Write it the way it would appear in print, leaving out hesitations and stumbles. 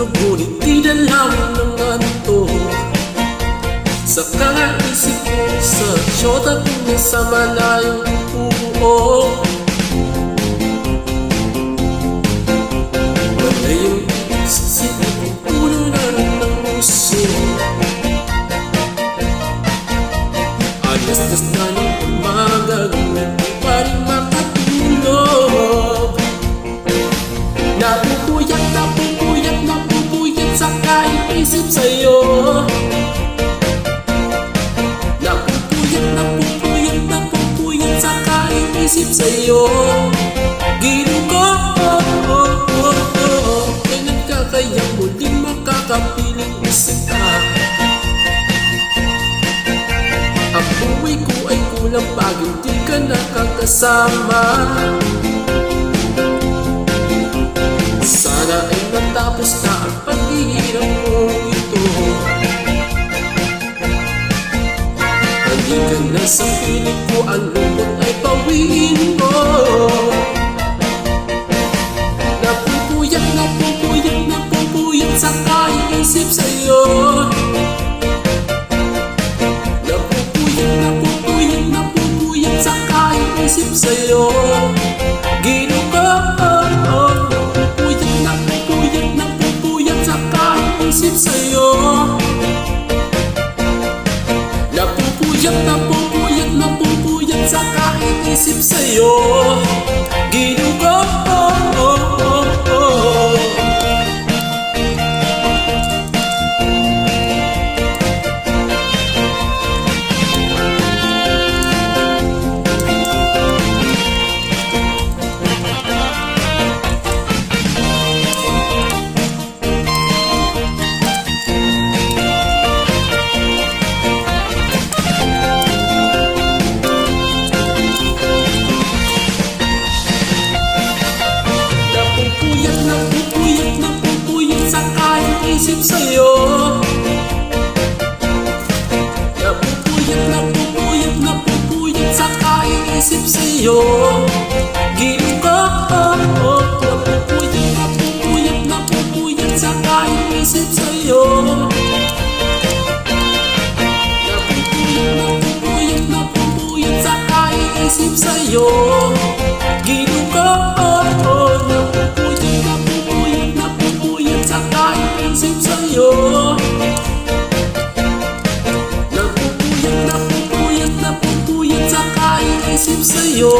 tulog ngunit di dalawin ng anto. Sa kakaisip ko sa syota ko na sa malayong umuo. Malayong isip ko puno na rin ng puso. Alas-las na ng umaga, ngunit di pa rin makatulog. Napupuyat, napupuyat, napupuyat sa kaiisip sa'yo. Napupuyat, napupuyat, napupuyat sa kaiisip sa'yo. Giliw ko, kailan ka kaya muling makakapiling isa? Ang buhay ko ay kulang pag hindi ka nakakasama. Sana ay natapos na ang paghihirap mo ito. Halika na sa piling ko, ang lungkot ay pawiin mo. Napupuyat, napupuyat, napupuyat sa kaiisip sa'yo. Napupuyat, napupuyat, napupuyat sa kaiisip sa'yo. Giliw ko, napupuyat, napupuyat, napupuyat sa kaiisip sa'yo. Napupuyat, napupuyat, napupuyat sa kaiisip sa'yo. Giliw ko, isip sa'yo. Napupuyat, napupuyat, napupuyat sa kaiisip sa'yo. Giliw ko, napupuyat, napupuyat, napupuyat sa kaiisip sa'yo. Napupuyat, napupuyat, napupuyat sa kaiisip sa'yo. Giliw ko, napupuyat, napupuyat, napupuyat sa kaiisip sa'yo. Napupuyat, napupuyat, napupuyat sa kaiisip sa'yo.